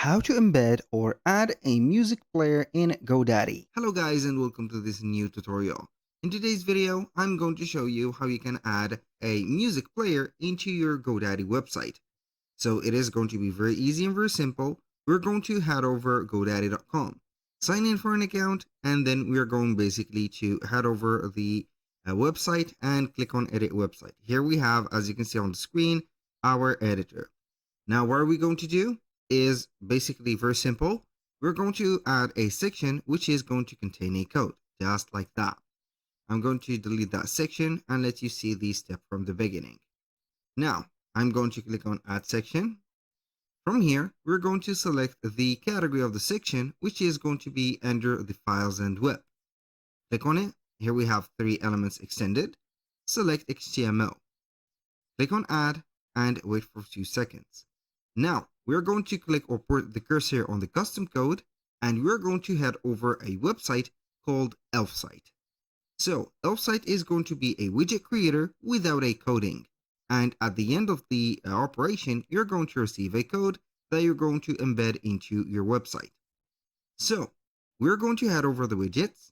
How to embed or add a music player in GoDaddy. Hello guys and welcome to this new tutorial. In today's video, I'm going to show you how you can add a music player into your GoDaddy website. So it is going to be very easy and very simple. We're going to head over GoDaddy.com, sign in for an account, and then we're going basically to head over the website and click on edit website. Here we have, as you can see on the screen, our editor. Now, what are we going to do is basically very simple. We're going to add a section which is going to contain a code, just like that. I'm going to delete that section and let you see the step from the beginning. Now, I'm going to click on Add Section. From here, we're going to select the category of the section, which is going to be under the Files and Web. Click on it. Here we have 3 elements extended. Select HTML. Click on Add and wait for 2 seconds. Now, we're going to click or put the cursor on the custom code, and we're going to head over a website called ElfSite. So, ElfSite is going to be a widget creator without a coding. And at the end of the operation, you're going to receive a code that you're going to embed into your website. So, we're going to head over the widgets,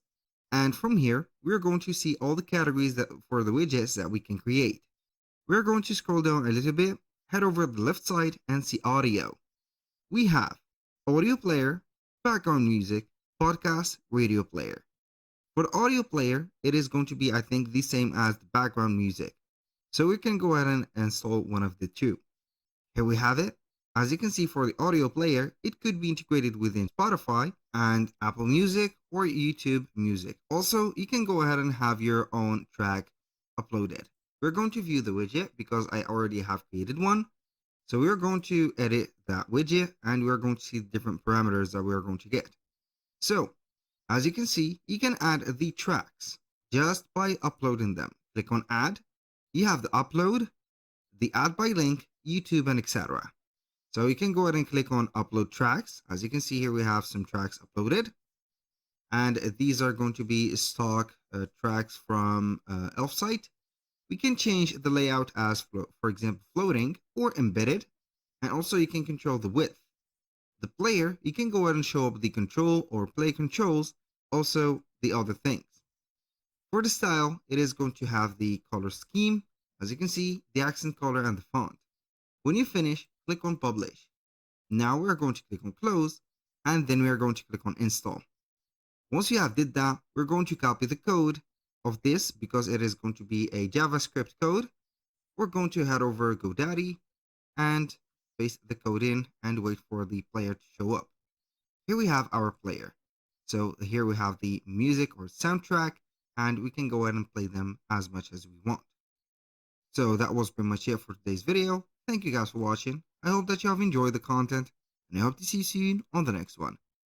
and from here, we're going to see all the categories that for the widgets that we can create. We're going to scroll down a little bit, head over the left side and see audio. We have audio player, background music, podcast, radio player. For the audio player, it is going to be, I think, the same as the background music. So we can go ahead and install one of the two. Here we have it. As you can see, for the audio player, it could be integrated within Spotify and Apple Music or YouTube Music. Also, you can go ahead and have your own track uploaded. We're going to view the widget because I already have created one. So we're going to edit that widget and we're going to see the different parameters that we're going to get. So as you can see, you can add the tracks just by uploading them. Click on add. You have the upload, the add by link, YouTube, and etc. So you can go ahead and click on upload tracks. As you can see here, we have some tracks uploaded. And these are going to be stock tracks from ElfSite. We can change the layout as, for example, floating or embedded, and also you can control the width. The player, you can go ahead and show up the control or play controls, also the other things. For the style, it is going to have the color scheme, as you can see, the accent color and the font. When you finish, click on publish. Now we're going to click on close, and then we're going to click on install. Once you have did that, we're going to copy the code of this because it is going to be a JavaScript code. We're going to head over GoDaddy and paste the code in and wait for the player to show up. Here we have our player. So here we have the music or soundtrack, and we can go ahead and play them as much as we want. So that was pretty much it for today's video. Thank you guys for watching. I hope that you have enjoyed the content, and I hope to see you soon on the next one.